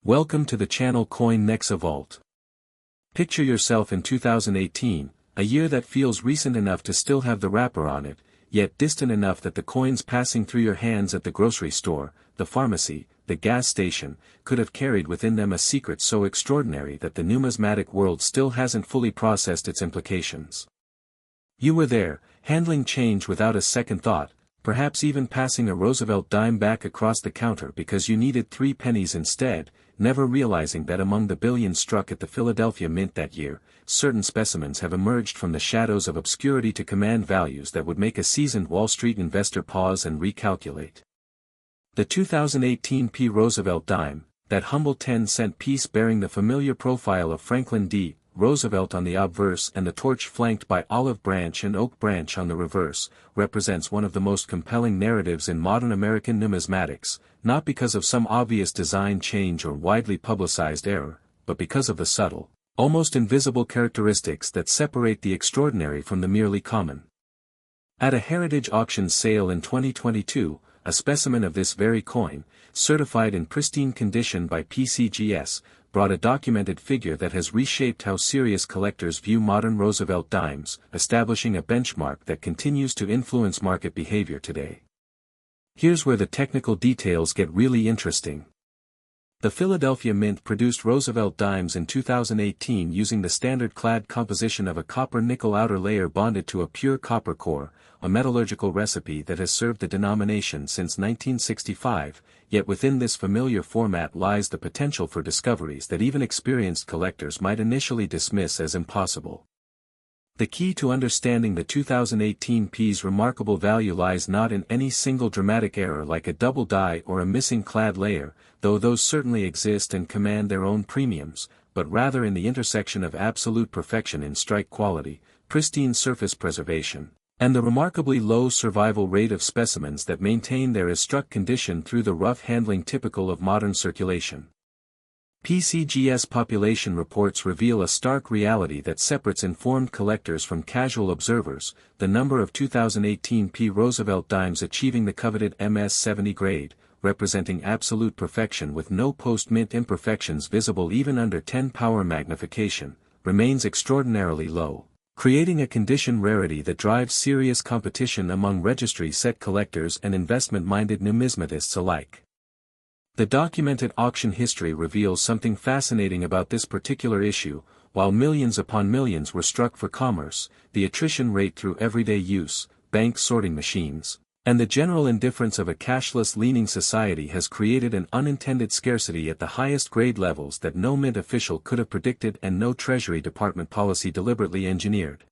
Welcome to the channel COIN NEXA VAULT. Picture yourself in 2018, a year that feels recent enough to still have the wrapper on it, yet distant enough that the coins passing through your hands at the grocery store, the pharmacy, the gas station, could have carried within them a secret so extraordinary that the numismatic world still hasn't fully processed its implications. You were there, handling change without a second thought, perhaps even passing a Roosevelt dime back across the counter because you needed 3 pennies instead, never realizing that among the billions struck at the Philadelphia Mint that year, certain specimens have emerged from the shadows of obscurity to command values that would make a seasoned Wall Street investor pause and recalculate. The 2018 P. Roosevelt dime, that humble 10-cent piece bearing the familiar profile of Franklin D. Roosevelt on the obverse and the torch flanked by olive branch and oak branch on the reverse, represents one of the most compelling narratives in modern American numismatics, not because of some obvious design change or widely publicized error, but because of the subtle, almost invisible characteristics that separate the extraordinary from the merely common. At a heritage auction sale in 2022, a specimen of this very coin, certified in pristine condition by PCGS, brought a documented figure that has reshaped how serious collectors view modern Roosevelt dimes, establishing a benchmark that continues to influence market behavior today. Here's where the technical details get really interesting. The Philadelphia Mint produced Roosevelt dimes in 2018 using the standard clad composition of a copper-nickel outer layer bonded to a pure copper core, a metallurgical recipe that has served the denomination since 1965, yet within this familiar format lies the potential for discoveries that even experienced collectors might initially dismiss as impossible. The key to understanding the 2018 P's remarkable value lies not in any single dramatic error like a double die or a missing clad layer, though those certainly exist and command their own premiums, but rather in the intersection of absolute perfection in strike quality, pristine surface preservation, and the remarkably low survival rate of specimens that maintain their as-struck condition through the rough handling typical of modern circulation. PCGS population reports reveal a stark reality that separates informed collectors from casual observers, the number of 2018 P. Roosevelt dimes achieving the coveted MS-70 grade, representing absolute perfection with no post-mint imperfections visible even under 10-power magnification, remains extraordinarily low, creating a condition rarity that drives serious competition among registry set collectors and investment-minded numismatists alike. The documented auction history reveals something fascinating about this particular issue. While millions upon millions were struck for commerce, the attrition rate through everyday use, bank sorting machines, and the general indifference of a cashless-leaning society has created an unintended scarcity at the highest grade levels that no mint official could have predicted and no Treasury Department policy deliberately engineered.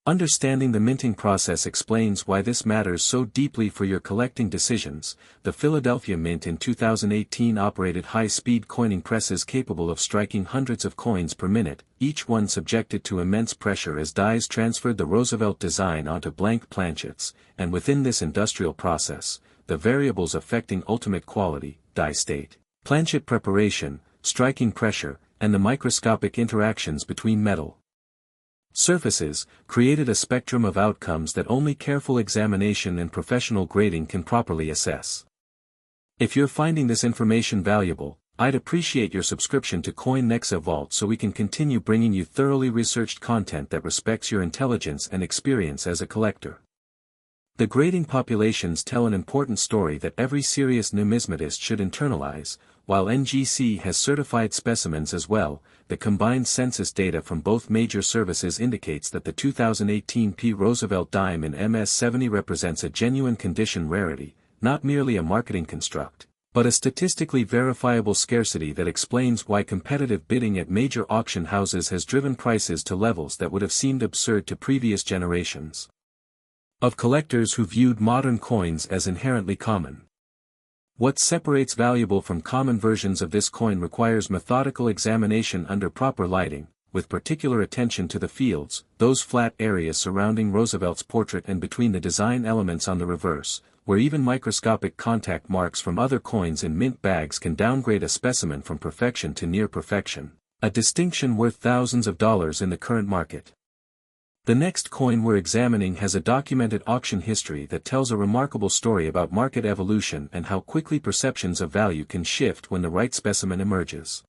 Understanding the minting process explains why this matters so deeply for your collecting decisions. The Philadelphia Mint in 2018 operated high-speed coining presses capable of striking hundreds of coins per minute, each one subjected to immense pressure as dies transferred the Roosevelt design onto blank planchets, and within this industrial process, the variables affecting ultimate quality, die state, planchet preparation, striking pressure, and the microscopic interactions between metal surfaces, created a spectrum of outcomes that only careful examination and professional grading can properly assess. If you're finding this information valuable, I'd appreciate your subscription to COIN NEXA VAULT so we can continue bringing you thoroughly researched content that respects your intelligence and experience as a collector. The grading populations tell an important story that every serious numismatist should internalize. While NGC has certified specimens as well, the combined census data from both major services indicates that the 2018 P. Roosevelt dime in MS-70 represents a genuine condition rarity, not merely a marketing construct, but a statistically verifiable scarcity that explains why competitive bidding at major auction houses has driven prices to levels that would have seemed absurd to previous generations of collectors who viewed modern coins as inherently common. What separates valuable from common versions of this coin requires methodical examination under proper lighting, with particular attention to the fields, those flat areas surrounding Roosevelt's portrait and between the design elements on the reverse, where even microscopic contact marks from other coins in mint bags can downgrade a specimen from perfection to near perfection, a distinction worth thousands of dollars in the current market. The next coin we're examining has a documented auction history that tells a remarkable story about market evolution and how quickly perceptions of value can shift when the right specimen emerges.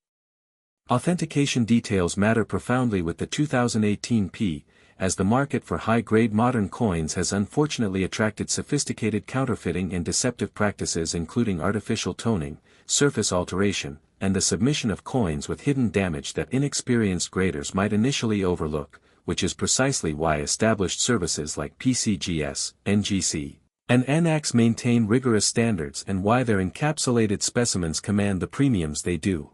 Authentication details matter profoundly with the 2018 P, as the market for high-grade modern coins has unfortunately attracted sophisticated counterfeiting and deceptive practices including artificial toning, surface alteration, and the submission of coins with hidden damage that inexperienced graders might initially overlook, which is precisely why established services like PCGS, NGC, and NX maintain rigorous standards and why their encapsulated specimens command the premiums they do.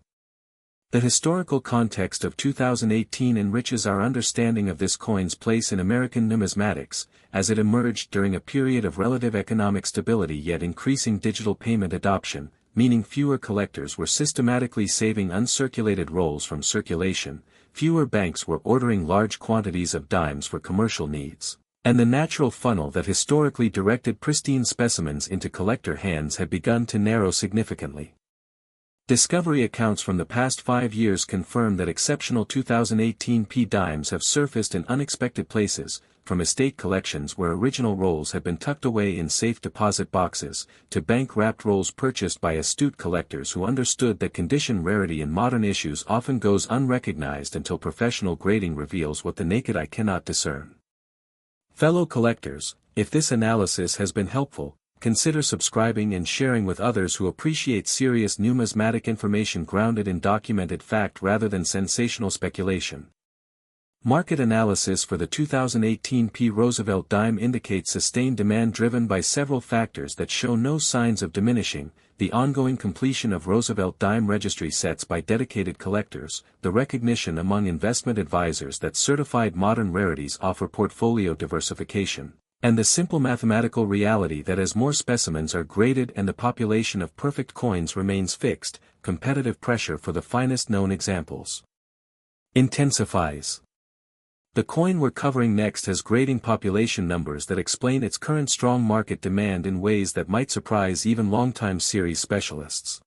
The historical context of 2018 enriches our understanding of this coin's place in American numismatics, as it emerged during a period of relative economic stability yet increasing digital payment adoption, meaning fewer collectors were systematically saving uncirculated rolls from circulation, fewer banks were ordering large quantities of dimes for commercial needs, and the natural funnel that historically directed pristine specimens into collector hands had begun to narrow significantly. Discovery accounts from the past 5 years confirm that exceptional 2018 P dimes have surfaced in unexpected places, from estate collections where original rolls had been tucked away in safe deposit boxes, to bank-wrapped rolls purchased by astute collectors who understood that condition rarity in modern issues often goes unrecognized until professional grading reveals what the naked eye cannot discern. Fellow collectors, if this analysis has been helpful, consider subscribing and sharing with others who appreciate serious numismatic information grounded in documented fact rather than sensational speculation. Market analysis for the 2018 P Roosevelt dime indicates sustained demand driven by several factors that show no signs of diminishing: the ongoing completion of Roosevelt dime registry sets by dedicated collectors, the recognition among investment advisors that certified modern rarities offer portfolio diversification, and the simple mathematical reality that as more specimens are graded and the population of perfect coins remains fixed, competitive pressure for the finest known examples intensifies. The coin we're covering next has grading population numbers that explain its current strong market demand in ways that might surprise even longtime series specialists.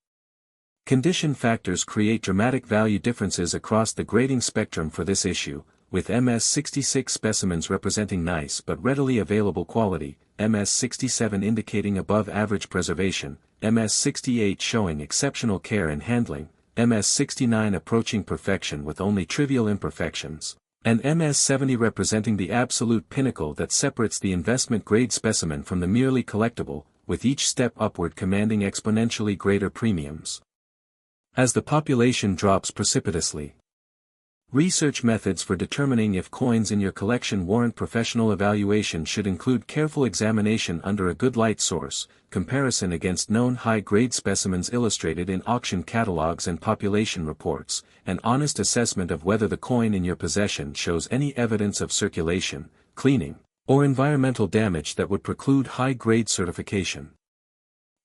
Condition factors create dramatic value differences across the grading spectrum for this issue, with MS66 specimens representing nice but readily available quality, MS67 indicating above average preservation, MS68 showing exceptional care in handling, MS69 approaching perfection with only trivial imperfections, and MS70 representing the absolute pinnacle that separates the investment-grade specimen from the merely collectible, with each step upward commanding exponentially greater premiums as the population drops precipitously. Research methods for determining if coins in your collection warrant professional evaluation should include careful examination under a good light source, comparison against known high-grade specimens illustrated in auction catalogs and population reports, and honest assessment of whether the coin in your possession shows any evidence of circulation, cleaning, or environmental damage that would preclude high-grade certification.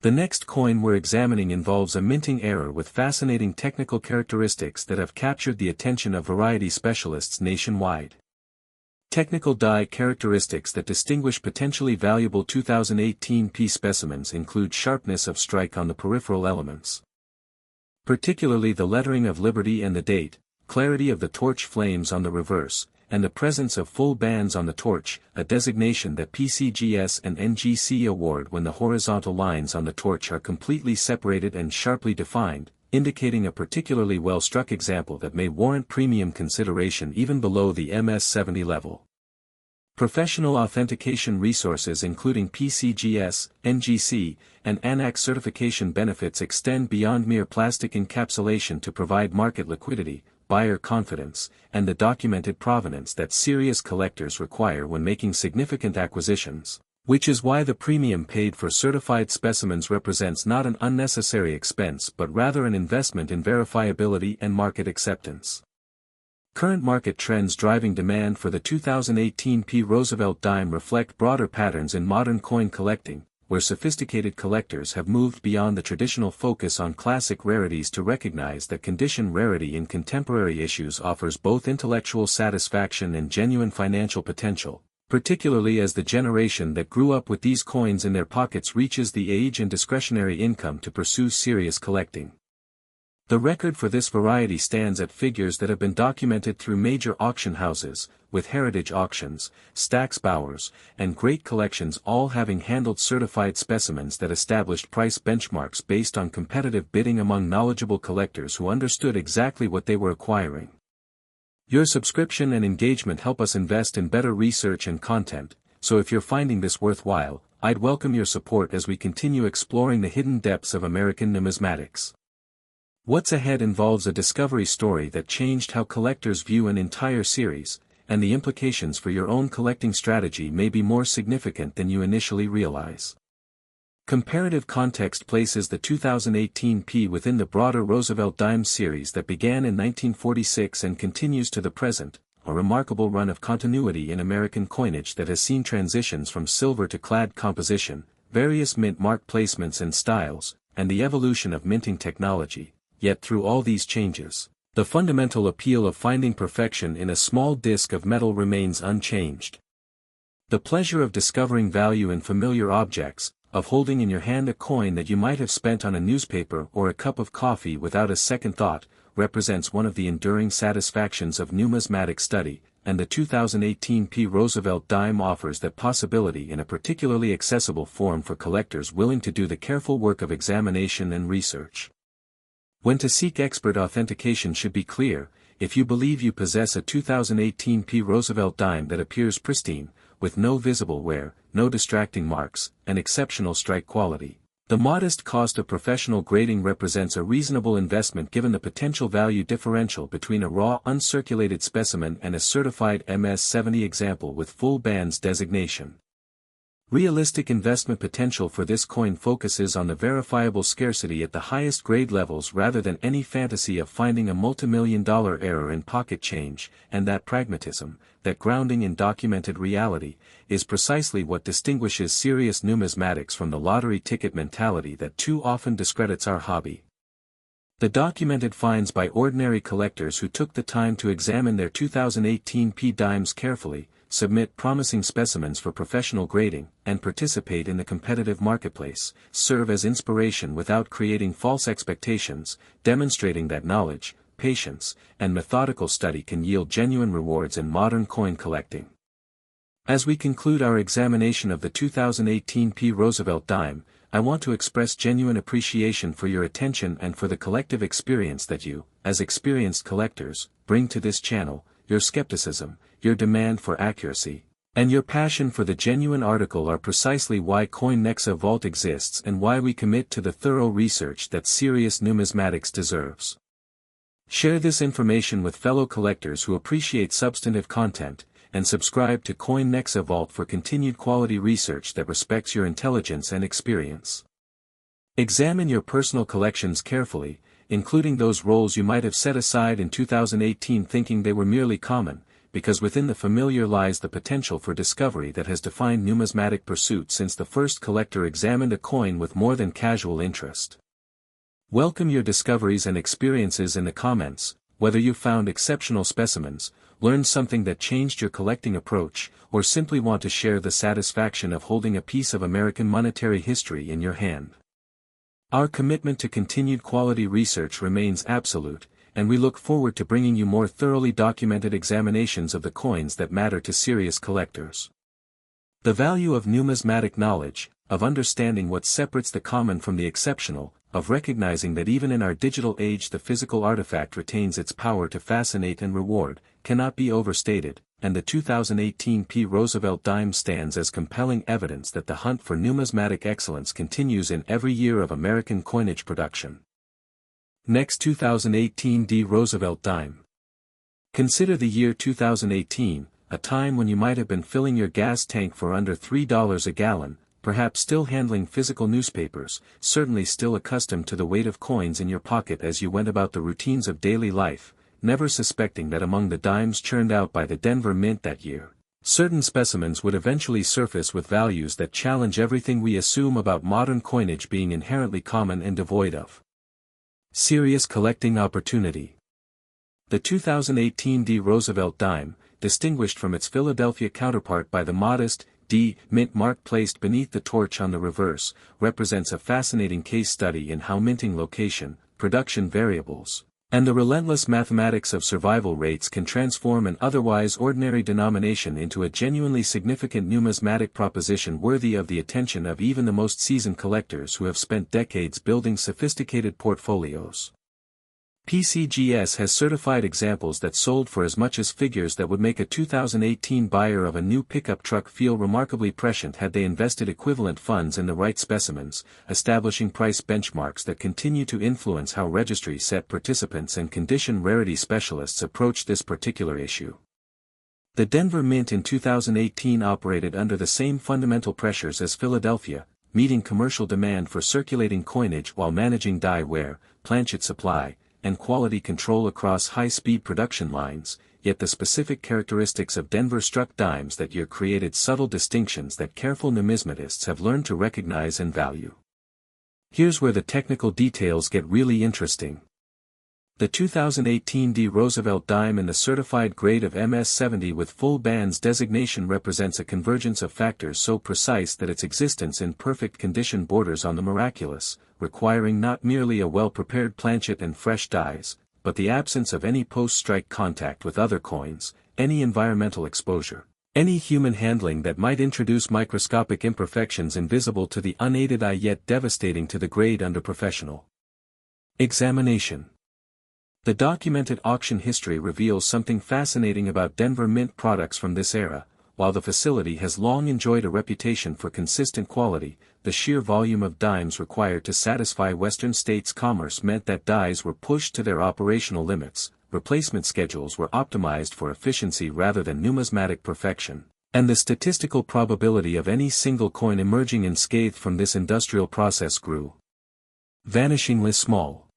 The next coin we're examining involves a minting error with fascinating technical characteristics that have captured the attention of variety specialists nationwide. Technical die characteristics that distinguish potentially valuable 2018 P specimens include sharpness of strike on the peripheral elements, particularly the lettering of Liberty and the date, clarity of the torch flames on the reverse, and the presence of full bands on the torch, a designation that PCGS and NGC award when the horizontal lines on the torch are completely separated and sharply defined, indicating a particularly well-struck example that may warrant premium consideration even below the MS70 level. Professional authentication resources including PCGS, NGC, and NX certification benefits extend beyond mere plastic encapsulation to provide market liquidity, buyer confidence, and the documented provenance that serious collectors require when making significant acquisitions, which is why the premium paid for certified specimens represents not an unnecessary expense but rather an investment in verifiability and market acceptance. Current market trends driving demand for the 2018 P Roosevelt dime reflect broader patterns in modern coin collecting, where sophisticated collectors have moved beyond the traditional focus on classic rarities to recognize that condition rarity in contemporary issues offers both intellectual satisfaction and genuine financial potential, particularly as the generation that grew up with these coins in their pockets reaches the age and discretionary income to pursue serious collecting. The record for this variety stands at figures that have been documented through major auction houses, with Heritage Auctions, Stack's Bowers, and Great Collections all having handled certified specimens that established price benchmarks based on competitive bidding among knowledgeable collectors who understood exactly what they were acquiring. Your subscription and engagement help us invest in better research and content, so if you're finding this worthwhile, I'd welcome your support as we continue exploring the hidden depths of American numismatics. What's Ahead involves a discovery story that changed how collectors view an entire series, and the implications for your own collecting strategy may be more significant than you initially realize. Comparative context places the 2018 P within the broader Roosevelt dime series that began in 1946 and continues to the present, a remarkable run of continuity in American coinage that has seen transitions from silver to clad composition, various mint mark placements and styles, and the evolution of minting technology. Yet through all these changes, the fundamental appeal of finding perfection in a small disk of metal remains unchanged. The pleasure of discovering value in familiar objects, of holding in your hand a coin that you might have spent on a newspaper or a cup of coffee without a second thought, represents one of the enduring satisfactions of numismatic study, and the 2018 P. Roosevelt dime offers that possibility in a particularly accessible form for collectors willing to do the careful work of examination and research. When to seek expert authentication should be clear, if you believe you possess a 2018 P. Roosevelt dime that appears pristine, with no visible wear, no distracting marks, and exceptional strike quality, the modest cost of professional grading represents a reasonable investment given the potential value differential between a raw uncirculated specimen and a certified MS-70 example with full bands designation. Realistic investment potential for this coin focuses on the verifiable scarcity at the highest grade levels rather than any fantasy of finding a multimillion-dollar error in pocket change, and that pragmatism, that grounding in documented reality, is precisely what distinguishes serious numismatics from the lottery ticket mentality that too often discredits our hobby. The documented finds by ordinary collectors who took the time to examine their 2018 P dimes carefully, submit promising specimens for professional grading, and participate in the competitive marketplace, serve as inspiration without creating false expectations, demonstrating that knowledge, patience, and methodical study can yield genuine rewards in modern coin collecting. As we conclude our examination of the 2018 P. Roosevelt dime, I want to express genuine appreciation for your attention and for the collective experience that you, as experienced collectors, bring to this channel. Your skepticism, your demand for accuracy, and your passion for the genuine article are precisely why COIN NEXA VAULT exists and why we commit to the thorough research that serious numismatics deserves. Share this information with fellow collectors who appreciate substantive content, and subscribe to COIN NEXA VAULT for continued quality research that respects your intelligence and experience. Examine your personal collections carefully, including those roles you might have set aside in 2018 thinking they were merely common, because within the familiar lies the potential for discovery that has defined numismatic pursuit since the first collector examined a coin with more than casual interest. Welcome your discoveries and experiences in the comments, whether you found exceptional specimens, learned something that changed your collecting approach, or simply want to share the satisfaction of holding a piece of American monetary history in your hand. Our commitment to continued quality research remains absolute, and we look forward to bringing you more thoroughly documented examinations of the coins that matter to serious collectors. The value of numismatic knowledge, of understanding what separates the common from the exceptional, of recognizing that even in our digital age the physical artifact retains its power to fascinate and reward, cannot be overstated, and the 2018 P. Roosevelt dime stands as compelling evidence that the hunt for numismatic excellence continues in every year of American coinage production. Next 2018 D. Roosevelt dime. Consider the year 2018, a time when you might have been filling your gas tank for under $3 a gallon, perhaps still handling physical newspapers, certainly still accustomed to the weight of coins in your pocket as you went about the routines of daily life, never suspecting that among the dimes churned out by the Denver Mint that year, certain specimens would eventually surface with values that challenge everything we assume about modern coinage being inherently common and devoid of serious collecting opportunity. The 2018 D. Roosevelt dime, distinguished from its Philadelphia counterpart by the modest D. mint mark placed beneath the torch on the reverse, represents a fascinating case study in how minting location, production variables, and the relentless mathematics of survival rates can transform an otherwise ordinary denomination into a genuinely significant numismatic proposition worthy of the attention of even the most seasoned collectors who have spent decades building sophisticated portfolios. PCGS has certified examples that sold for as much as figures that would make a 2018 buyer of a new pickup truck feel remarkably prescient had they invested equivalent funds in the right specimens, establishing price benchmarks that continue to influence how registry set participants and condition rarity specialists approach this particular issue. The Denver Mint in 2018 operated under the same fundamental pressures as Philadelphia, meeting commercial demand for circulating coinage while managing die wear, planchet supply, and quality control across high-speed production lines, yet the specific characteristics of Denver-struck dimes that year created subtle distinctions that careful numismatists have learned to recognize and value. Here's where the technical details get really interesting. The 2018 D. Roosevelt dime in the certified grade of MS-70 with full bands designation represents a convergence of factors so precise that its existence in perfect condition borders on the miraculous, requiring not merely a well-prepared planchet and fresh dies, but the absence of any post-strike contact with other coins, any environmental exposure, any human handling that might introduce microscopic imperfections invisible to the unaided eye yet devastating to the grade under professional examination. The documented auction history reveals something fascinating about Denver Mint products from this era. While the facility has long enjoyed a reputation for consistent quality, the sheer volume of dimes required to satisfy Western states' commerce meant that dies were pushed to their operational limits, replacement schedules were optimized for efficiency rather than numismatic perfection, and the statistical probability of any single coin emerging unscathed from this industrial process grew vanishingly small.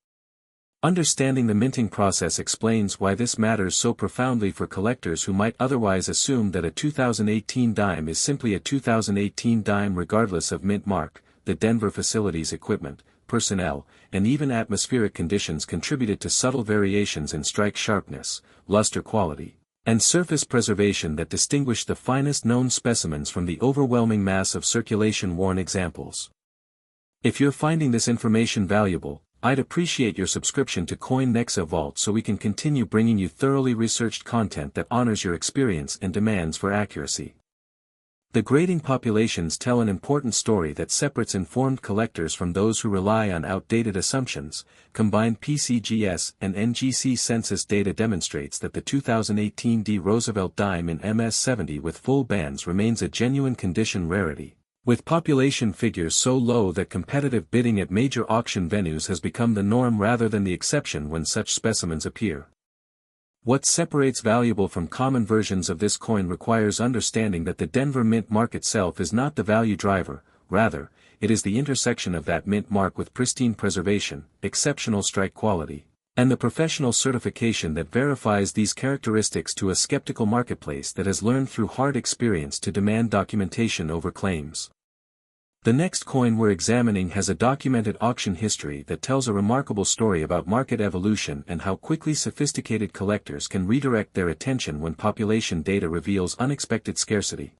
Understanding the minting process explains why this matters so profoundly for collectors who might otherwise assume that a 2018 dime is simply a 2018 dime regardless of mint mark. The Denver facility's equipment, personnel, and even atmospheric conditions contributed to subtle variations in strike sharpness, luster quality, and surface preservation that distinguish the finest known specimens from the overwhelming mass of circulation-worn examples. If you're finding this information valuable, I'd appreciate your subscription to COIN NEXA VAULT so we can continue bringing you thoroughly researched content that honors your experience and demands for accuracy. The grading populations tell an important story that separates informed collectors from those who rely on outdated assumptions. Combined PCGS and NGC census data demonstrates that the 2018 D. Roosevelt dime in MS-70 with full bands remains a genuine condition rarity, with population figures so low that competitive bidding at major auction venues has become the norm rather than the exception when such specimens appear. What separates valuable from common versions of this coin requires understanding that the Denver Mint mark itself is not the value driver, rather, it is the intersection of that mint mark with pristine preservation, exceptional strike quality, and the professional certification that verifies these characteristics to a skeptical marketplace that has learned through hard experience to demand documentation over claims. The next coin we're examining has a documented auction history that tells a remarkable story about market evolution and how quickly sophisticated collectors can redirect their attention when population data reveals unexpected scarcity.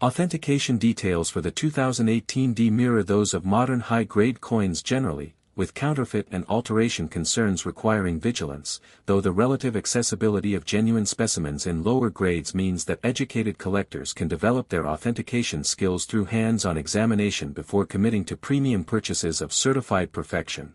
Authentication details for the 2018 D mirror those of modern high-grade coins generally, with counterfeit and alteration concerns requiring vigilance, though the relative accessibility of genuine specimens in lower grades means that educated collectors can develop their authentication skills through hands-on examination before committing to premium purchases of certified perfection.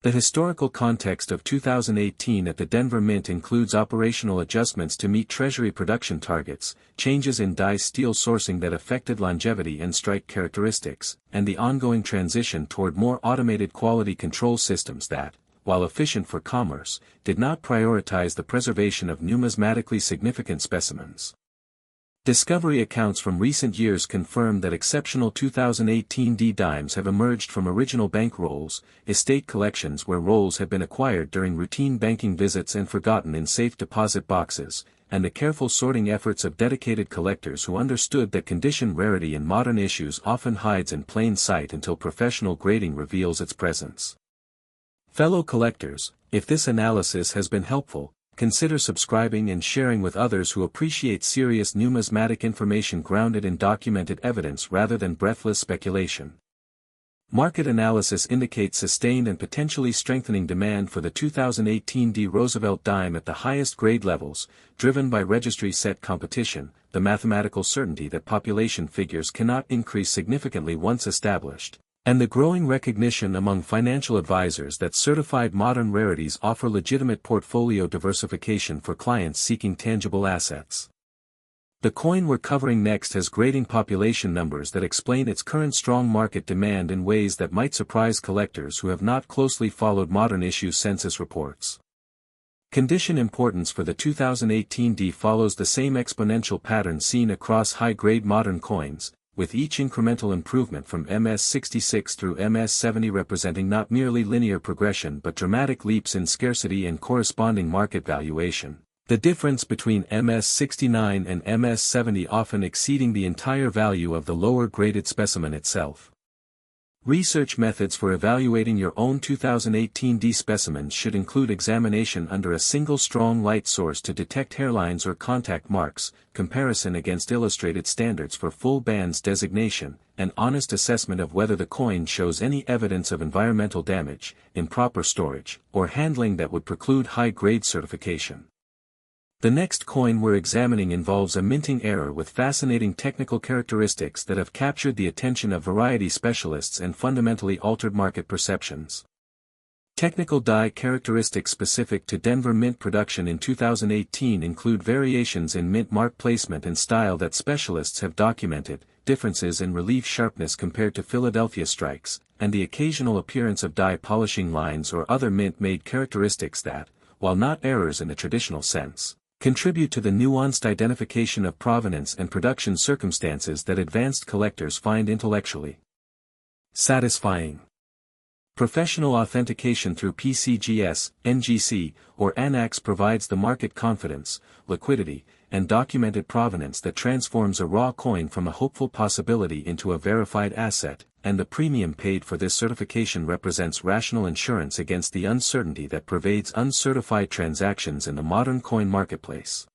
The historical context of 2018 at the Denver Mint includes operational adjustments to meet Treasury production targets, changes in die steel sourcing that affected longevity and strike characteristics, and the ongoing transition toward more automated quality control systems that, while efficient for commerce, did not prioritize the preservation of numismatically significant specimens. Discovery accounts from recent years confirm that exceptional 2018 D dimes have emerged from original bank rolls, estate collections where rolls had been acquired during routine banking visits and forgotten in safe deposit boxes, and the careful sorting efforts of dedicated collectors who understood that condition rarity in modern issues often hides in plain sight until professional grading reveals its presence. Fellow collectors, if this analysis has been helpful, consider subscribing and sharing with others who appreciate serious numismatic information grounded in documented evidence rather than breathless speculation. Market analysis indicates sustained and potentially strengthening demand for the 2018 D Roosevelt dime at the highest grade levels, driven by registry set competition, the mathematical certainty that population figures cannot increase significantly once established, and the growing recognition among financial advisors that certified modern rarities offer legitimate portfolio diversification for clients seeking tangible assets. The coin we're covering next has grading population numbers that explain its current strong market demand in ways that might surprise collectors who have not closely followed modern issue census reports. Condition importance for the 2018 D follows the same exponential pattern seen across high-grade modern coins, with each incremental improvement from MS66 through MS70 representing not merely linear progression but dramatic leaps in scarcity and corresponding market valuation. The difference between MS69 and MS70 often exceeding the entire value of the lower graded specimen itself. Research methods for evaluating your own 2018 D specimens should include examination under a single strong light source to detect hairlines or contact marks, comparison against illustrated standards for full bands designation, and honest assessment of whether the coin shows any evidence of environmental damage, improper storage, or handling that would preclude high-grade certification. The next coin we're examining involves a minting error with fascinating technical characteristics that have captured the attention of variety specialists and fundamentally altered market perceptions. Technical die characteristics specific to Denver Mint production in 2018 include variations in mint mark placement and style that specialists have documented, differences in relief sharpness compared to Philadelphia strikes, and the occasional appearance of die polishing lines or other mint-made characteristics that, while not errors in the traditional sense, contribute to the nuanced identification of provenance and production circumstances that advanced collectors find intellectually satisfying. Professional authentication through PCGS, NGC, or ANAX provides the market confidence, liquidity, and documented provenance that transforms a raw coin from a hopeful possibility into a verified asset, and the premium paid for this certification represents rational insurance against the uncertainty that pervades uncertified transactions in the modern coin marketplace.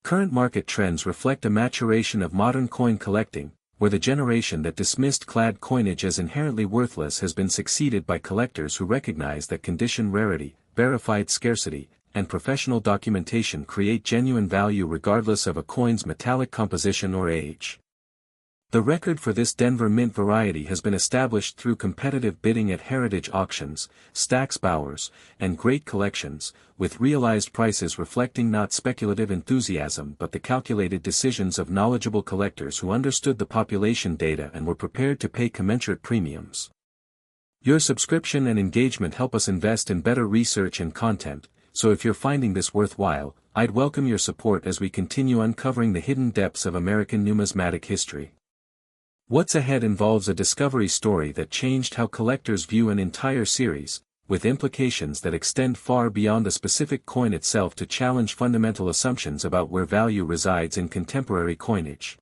Current market trends reflect a maturation of modern coin collecting, where the generation that dismissed clad coinage as inherently worthless has been succeeded by collectors who recognize that condition rarity, verified scarcity, and professional documentation create genuine value regardless of a coin's metallic composition or age. The record for this Denver Mint variety has been established through competitive bidding at heritage auctions, Stax Bowers, and great collections, with realized prices reflecting not speculative enthusiasm but the calculated decisions of knowledgeable collectors who understood the population data and were prepared to pay commensurate premiums. Your subscription and engagement help us invest in better research and content, so if you're finding this worthwhile, I'd welcome your support as we continue uncovering the hidden depths of American numismatic history. What's Ahead involves a discovery story that changed how collectors view an entire series, with implications that extend far beyond the specific coin itself to challenge fundamental assumptions about where value resides in contemporary coinage.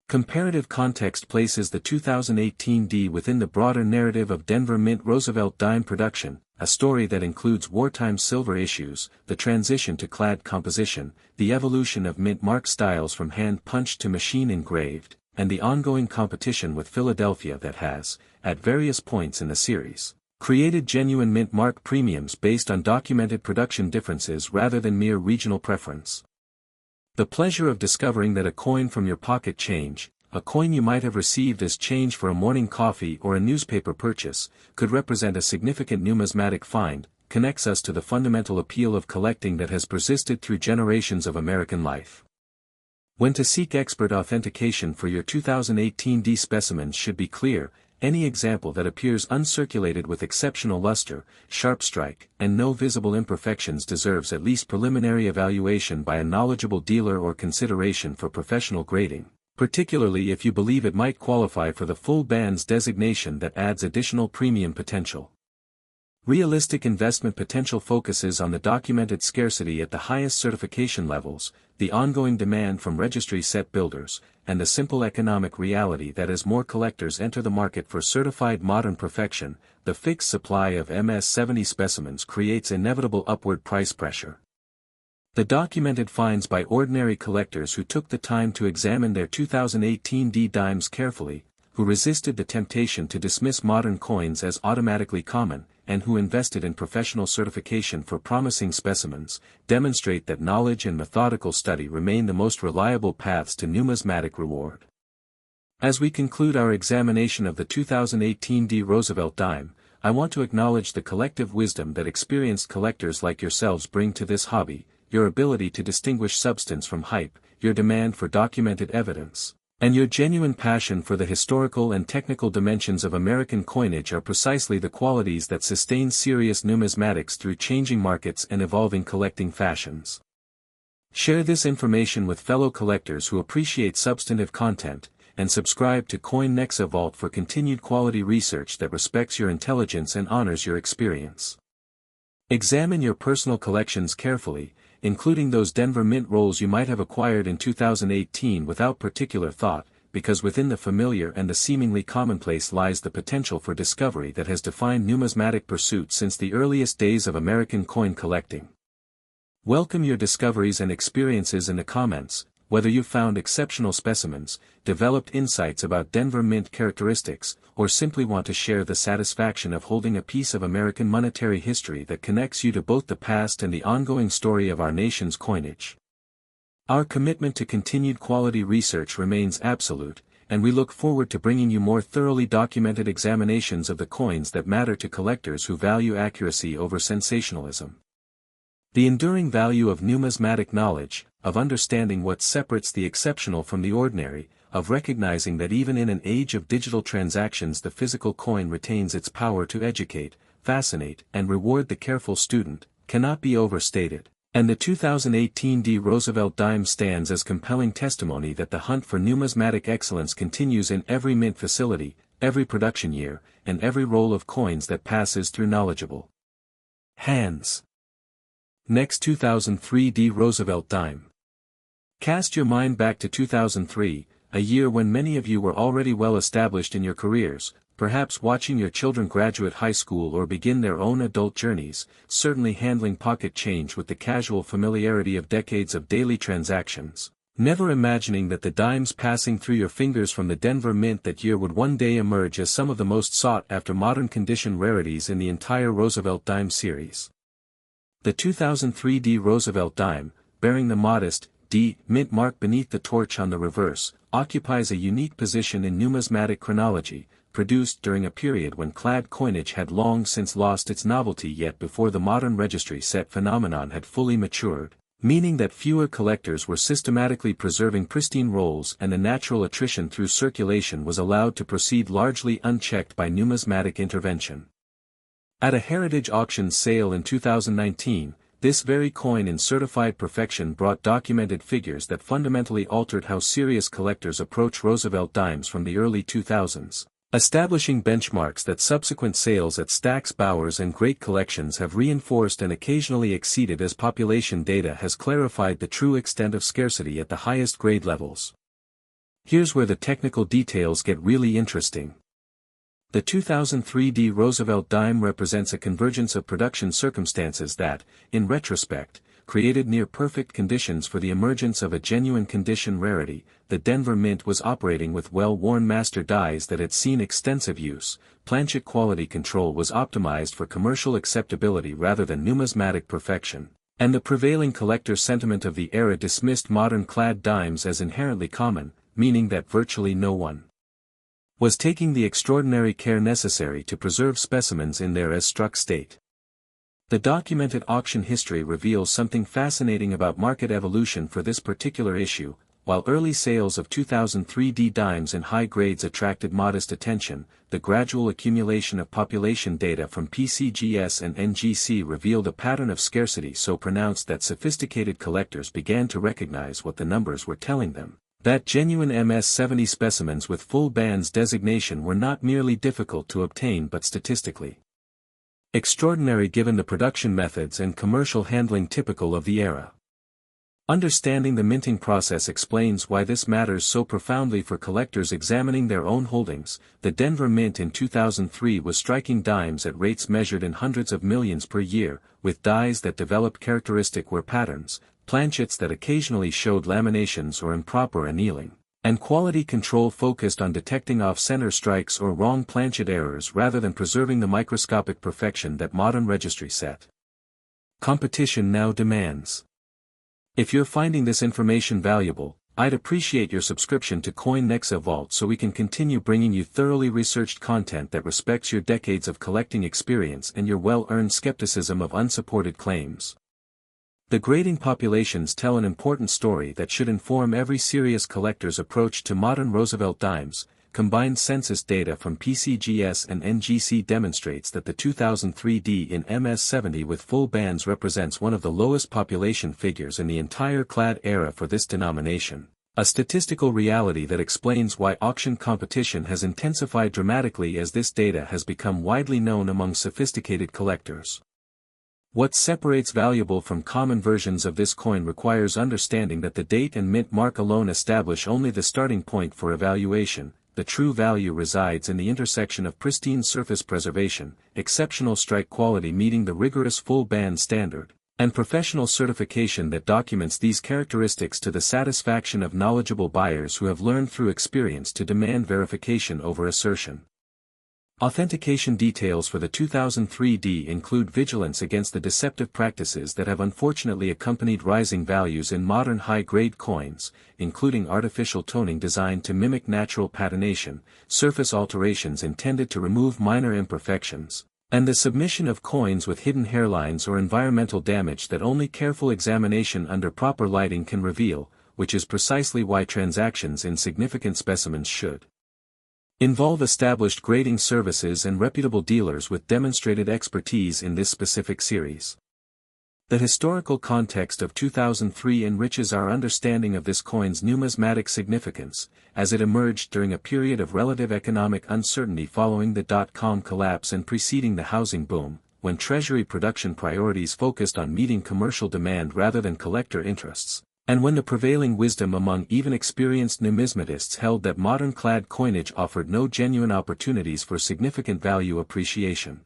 Comparative context places the 2018 D within the broader narrative of Denver Mint Roosevelt dime production, a story that includes wartime silver issues, the transition to clad composition, the evolution of mint mark styles from hand-punched to machine-engraved, and the ongoing competition with Philadelphia that has, at various points in the series, created genuine mint mark premiums based on documented production differences rather than mere regional preference. The pleasure of discovering that a coin from your pocket change, a coin you might have received as change for a morning coffee or a newspaper purchase, could represent a significant numismatic find, connects us to the fundamental appeal of collecting that has persisted through generations of American life. When to seek expert authentication for your 2018 D specimens should be clear, any example that appears uncirculated with exceptional luster, sharp strike, and no visible imperfections deserves at least preliminary evaluation by a knowledgeable dealer or consideration for professional grading, particularly if you believe it might qualify for the full bands designation that adds additional premium potential. Realistic investment potential focuses on the documented scarcity at the highest certification levels, the ongoing demand from registry set builders, and the simple economic reality that as more collectors enter the market for certified modern perfection, the fixed supply of MS70 specimens creates inevitable upward price pressure. The documented finds by ordinary collectors who took the time to examine their 2018 D dimes carefully, who resisted the temptation to dismiss modern coins as automatically common, and who invested in professional certification for promising specimens, demonstrate that knowledge and methodical study remain the most reliable paths to numismatic reward. As we conclude our examination of the 2018 D. Roosevelt dime, I want to acknowledge the collective wisdom that experienced collectors like yourselves bring to this hobby, your ability to distinguish substance from hype, your demand for documented evidence, and your genuine passion for the historical and technical dimensions of American coinage are precisely the qualities that sustain serious numismatics through changing markets and evolving collecting fashions. Share this information with fellow collectors who appreciate substantive content, and subscribe to COIN NEXA VAULT for continued quality research that respects your intelligence and honors your experience. Examine your personal collections carefully, including those Denver Mint rolls you might have acquired in 2018 without particular thought, because within the familiar and the seemingly commonplace lies the potential for discovery that has defined numismatic pursuit since the earliest days of American coin collecting. Welcome your discoveries and experiences in the comments, whether you found exceptional specimens, developed insights about Denver Mint characteristics, or simply want to share the satisfaction of holding a piece of American monetary history that connects you to both the past and the ongoing story of our nation's coinage. Our commitment to continued quality research remains absolute, and we look forward to bringing you more thoroughly documented examinations of the coins that matter to collectors who value accuracy over sensationalism. The enduring value of numismatic knowledge, of understanding what separates the exceptional from the ordinary, of recognizing that even in an age of digital transactions the physical coin retains its power to educate, fascinate, and reward the careful student, cannot be overstated, and the 2018 D. Roosevelt dime stands as compelling testimony that the hunt for numismatic excellence continues in every mint facility, every production year, and every roll of coins that passes through knowledgeable hands. Next 2003 D. Roosevelt dime. Cast your mind back to 2003, a year when many of you were already well established in your careers, perhaps watching your children graduate high school or begin their own adult journeys, certainly handling pocket change with the casual familiarity of decades of daily transactions, never imagining that the dimes passing through your fingers from the Denver Mint that year would one day emerge as some of the most sought-after modern condition rarities in the entire Roosevelt dime series. The 2003 D. Roosevelt dime, bearing the modest D. Mint mark beneath the torch on the reverse, occupies a unique position in numismatic chronology, produced during a period when clad coinage had long since lost its novelty yet before the modern registry set phenomenon had fully matured, meaning that fewer collectors were systematically preserving pristine rolls and the natural attrition through circulation was allowed to proceed largely unchecked by numismatic intervention. At a heritage auction sale in 2019, this very coin in certified perfection brought documented figures that fundamentally altered how serious collectors approach Roosevelt dimes from the early 2000s, establishing benchmarks that subsequent sales at Stack's Bowers and Great Collections have reinforced and occasionally exceeded as population data has clarified the true extent of scarcity at the highest grade levels. Here's where the technical details get really interesting. The 2003 D. Roosevelt dime represents a convergence of production circumstances that, in retrospect, created near-perfect conditions for the emergence of a genuine condition rarity. The Denver Mint was operating with well-worn master dies that had seen extensive use, planchet quality control was optimized for commercial acceptability rather than numismatic perfection, and the prevailing collector sentiment of the era dismissed modern clad dimes as inherently common, meaning that virtually no one was taking the extraordinary care necessary to preserve specimens in their as-struck state. The documented auction history reveals something fascinating about market evolution for this particular issue. While early sales of 2003 D dimes in high grades attracted modest attention, the gradual accumulation of population data from PCGS and NGC revealed a pattern of scarcity so pronounced that sophisticated collectors began to recognize what the numbers were telling them. That genuine MS-70 specimens with full bands designation were not merely difficult to obtain but statistically extraordinary given the production methods and commercial handling typical of the era. Understanding the minting process explains why this matters so profoundly for collectors examining their own holdings. The Denver Mint in 2003 was striking dimes at rates measured in hundreds of millions per year, with dies that developed characteristic wear patterns, planchets that occasionally showed laminations or improper annealing, and quality control focused on detecting off-center strikes or wrong planchet errors rather than preserving the microscopic perfection that modern registry set. Competition now demands. If you're finding this information valuable, I'd appreciate your subscription to COIN NEXA VAULT so we can continue bringing you thoroughly researched content that respects your decades of collecting experience and your well-earned skepticism of unsupported claims. The grading populations tell an important story that should inform every serious collector's approach to modern Roosevelt dimes. Combined census data from PCGS and NGC demonstrates that the 2003 D in MS70 with full bands represents one of the lowest population figures in the entire clad era for this denomination, a statistical reality that explains why auction competition has intensified dramatically as this data has become widely known among sophisticated collectors. What separates valuable from common versions of this coin requires understanding that the date and mint mark alone establish only the starting point for evaluation. The true value resides in the intersection of pristine surface preservation, exceptional strike quality meeting the rigorous full band standard, and professional certification that documents these characteristics to the satisfaction of knowledgeable buyers who have learned through experience to demand verification over assertion. Authentication details for the 2003 D include vigilance against the deceptive practices that have unfortunately accompanied rising values in modern high-grade coins, including artificial toning designed to mimic natural patination, surface alterations intended to remove minor imperfections, and the submission of coins with hidden hairlines or environmental damage that only careful examination under proper lighting can reveal, which is precisely why transactions in significant specimens should involve established grading services and reputable dealers with demonstrated expertise in this specific series. The historical context of 2003 enriches our understanding of this coin's numismatic significance, as it emerged during a period of relative economic uncertainty following the dot-com collapse and preceding the housing boom, when Treasury production priorities focused on meeting commercial demand rather than collector interests, and when the prevailing wisdom among even experienced numismatists held that modern clad coinage offered no genuine opportunities for significant value appreciation.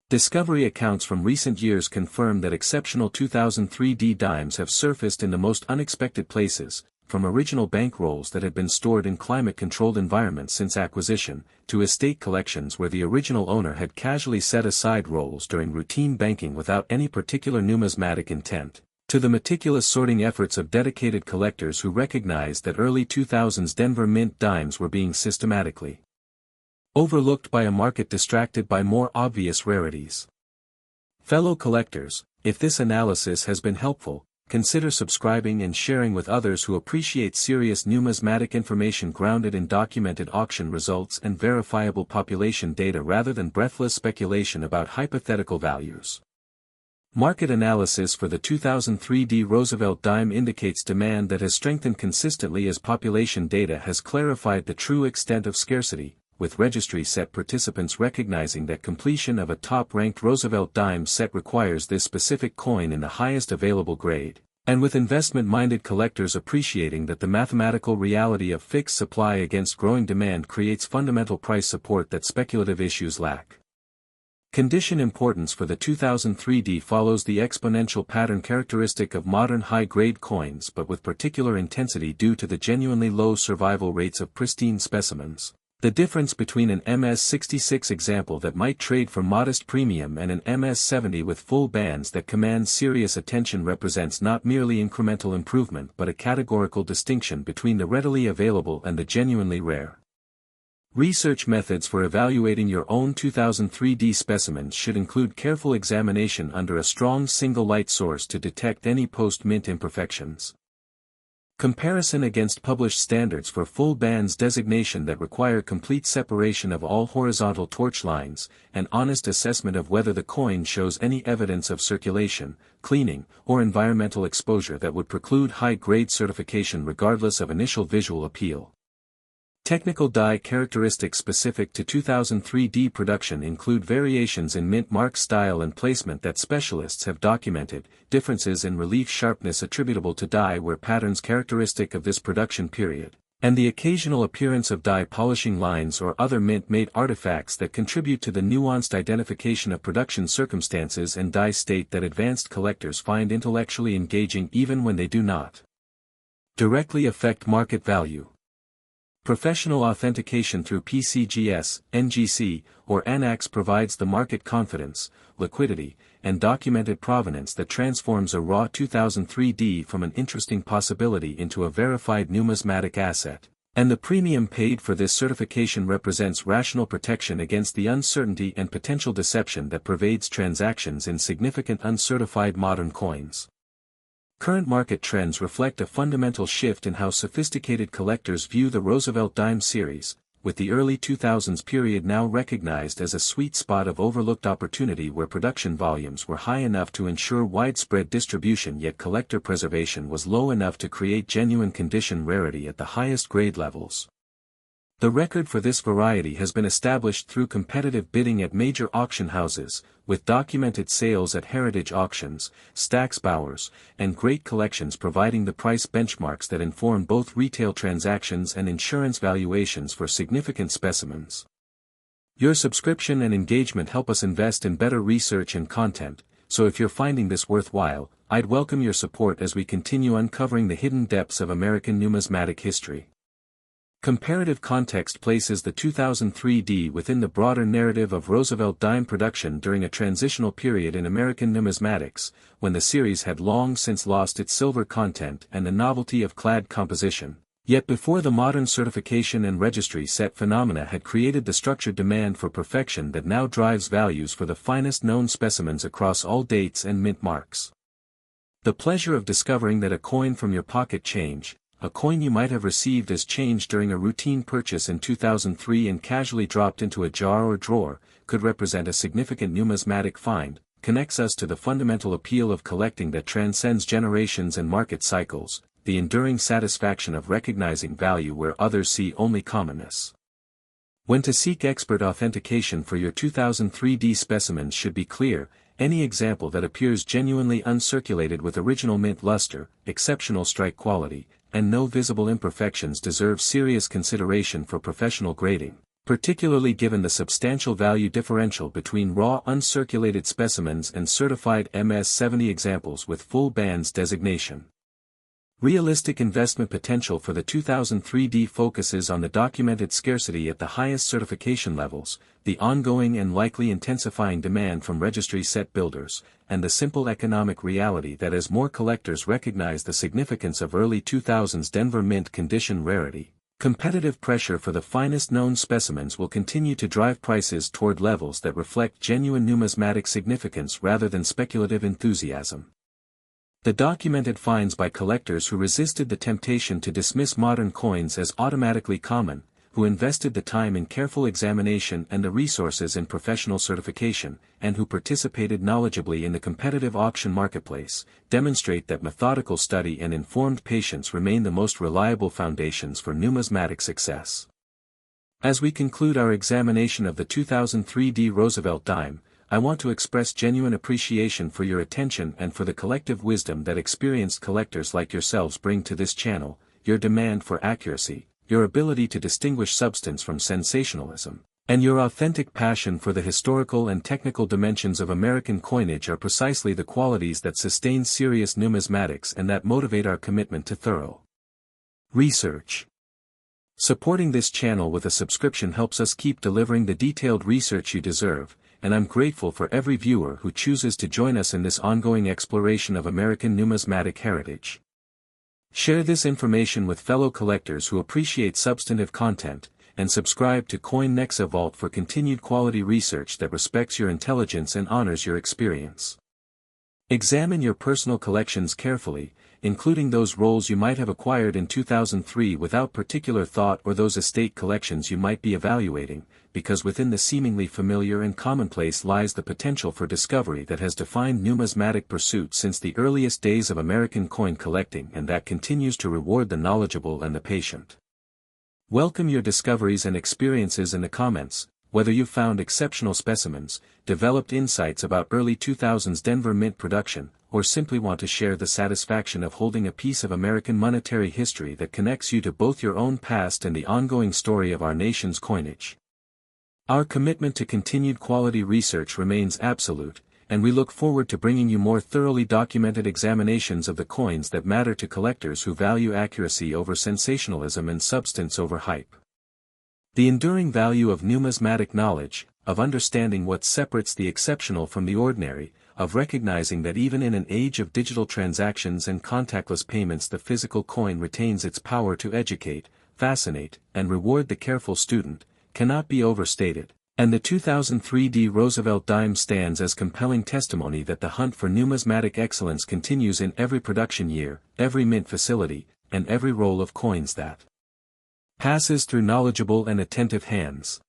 Discovery accounts from recent years confirm that exceptional 2003 D dimes have surfaced in the most unexpected places, from original bank rolls that had been stored in climate-controlled environments since acquisition, to estate collections where the original owner had casually set aside rolls during routine banking without any particular numismatic intent, to the meticulous sorting efforts of dedicated collectors who recognized that early 2000s Denver Mint dimes were being systematically overlooked by a market distracted by more obvious rarities. Fellow collectors, if this analysis has been helpful, consider subscribing and sharing with others who appreciate serious numismatic information grounded in documented auction results and verifiable population data rather than breathless speculation about hypothetical values. Market analysis for the 2003 D Roosevelt dime indicates demand that has strengthened consistently as population data has clarified the true extent of scarcity, with registry set participants recognizing that completion of a top-ranked Roosevelt dime set requires this specific coin in the highest available grade, and with investment-minded collectors appreciating that the mathematical reality of fixed supply against growing demand creates fundamental price support that speculative issues lack. Condition importance for the 2003 D follows the exponential pattern characteristic of modern high-grade coins but with particular intensity due to the genuinely low survival rates of pristine specimens. The difference between an MS66 example that might trade for modest premium and an MS70 with full bands that commands serious attention represents not merely incremental improvement but a categorical distinction between the readily available and the genuinely rare. Research methods for evaluating your own 2003 D specimens should include careful examination under a strong single light source to detect any post-mint imperfections. Comparison against published standards for full bands designation that require complete separation of all horizontal torch lines, an honest assessment of whether the coin shows any evidence of circulation, cleaning, or environmental exposure that would preclude high-grade certification regardless of initial visual appeal. Technical die characteristics specific to 2003 D production include variations in mint mark style and placement that specialists have documented, differences in relief sharpness attributable to die where patterns characteristic of this production period, and the occasional appearance of die polishing lines or other mint-made artifacts that contribute to the nuanced identification of production circumstances and die state that advanced collectors find intellectually engaging even when they do not directly affect market value. Professional authentication through PCGS, NGC, or ANAX provides the market confidence, liquidity, and documented provenance that transforms a raw 2003D from an interesting possibility into a verified numismatic asset. And the premium paid for this certification represents rational protection against the uncertainty and potential deception that pervades transactions in significant uncertified modern coins. Current market trends reflect a fundamental shift in how sophisticated collectors view the Roosevelt dime series, with the early 2000s period now recognized as a sweet spot of overlooked opportunity where production volumes were high enough to ensure widespread distribution yet collector preservation was low enough to create genuine condition rarity at the highest grade levels. The record for this variety has been established through competitive bidding at major auction houses, with documented sales at heritage auctions, Stack's Bowers, and Great Collections providing the price benchmarks that inform both retail transactions and insurance valuations for significant specimens. Your subscription and engagement help us invest in better research and content, so if you're finding this worthwhile, I'd welcome your support as we continue uncovering the hidden depths of American numismatic history. Comparative context places the 2003D within the broader narrative of Roosevelt dime production during a transitional period in American numismatics, when the series had long since lost its silver content and the novelty of clad composition, yet before the modern certification and registry set phenomena had created the structured demand for perfection that now drives values for the finest known specimens across all dates and mint marks. The pleasure of discovering that a coin from your pocket change, a coin you might have received as change during a routine purchase in 2003 and casually dropped into a jar or drawer, could represent a significant numismatic find, connects us to the fundamental appeal of collecting that transcends generations and market cycles, the enduring satisfaction of recognizing value where others see only commonness. When to seek expert authentication for your 2003D specimens should be clear, any example that appears genuinely uncirculated with original mint luster, exceptional strike quality, and no visible imperfections deserves serious consideration for professional grading, particularly given the substantial value differential between raw uncirculated specimens and certified MS-70 examples with full bands designation. Realistic investment potential for the 2003D focuses on the documented scarcity at the highest certification levels, the ongoing and likely intensifying demand from registry set builders, and the simple economic reality that as more collectors recognize the significance of early 2000s Denver mint condition rarity, competitive pressure for the finest known specimens will continue to drive prices toward levels that reflect genuine numismatic significance rather than speculative enthusiasm. The documented finds by collectors who resisted the temptation to dismiss modern coins as automatically common, who invested the time in careful examination and the resources in professional certification, and who participated knowledgeably in the competitive auction marketplace, demonstrate that methodical study and informed patience remain the most reliable foundations for numismatic success. As we conclude our examination of the 2003D Roosevelt dime, I want to express genuine appreciation for your attention and for the collective wisdom that experienced collectors like yourselves bring to this channel, your demand for accuracy, your ability to distinguish substance from sensationalism, and your authentic passion for the historical and technical dimensions of American coinage are precisely the qualities that sustain serious numismatics and that motivate our commitment to thorough research. Supporting this channel with a subscription helps us keep delivering the detailed research you deserve, and I'm grateful for every viewer who chooses to join us in this ongoing exploration of American numismatic heritage. Share this information with fellow collectors who appreciate substantive content, and subscribe to COIN NEXA VAULT for continued quality research that respects your intelligence and honors your experience. Examine your personal collections carefully, including those rolls you might have acquired in 2003 without particular thought or those estate collections you might be evaluating, because within the seemingly familiar and commonplace lies the potential for discovery that has defined numismatic pursuit since the earliest days of American coin collecting and that continues to reward the knowledgeable and the patient. Welcome your discoveries and experiences in the comments, whether you've found exceptional specimens, developed insights about early 2000s Denver mint production, or simply want to share the satisfaction of holding a piece of American monetary history that connects you to both your own past and the ongoing story of our nation's coinage. Our commitment to continued quality research remains absolute, and we look forward to bringing you more thoroughly documented examinations of the coins that matter to collectors who value accuracy over sensationalism and substance over hype. The enduring value of numismatic knowledge, of understanding what separates the exceptional from the ordinary, of recognizing that even in an age of digital transactions and contactless payments the physical coin retains its power to educate, fascinate, and reward the careful student, cannot be overstated, and the 2003 Roosevelt dime stands as compelling testimony that the hunt for numismatic excellence continues in every production year, every mint facility, and every roll of coins that passes through knowledgeable and attentive hands.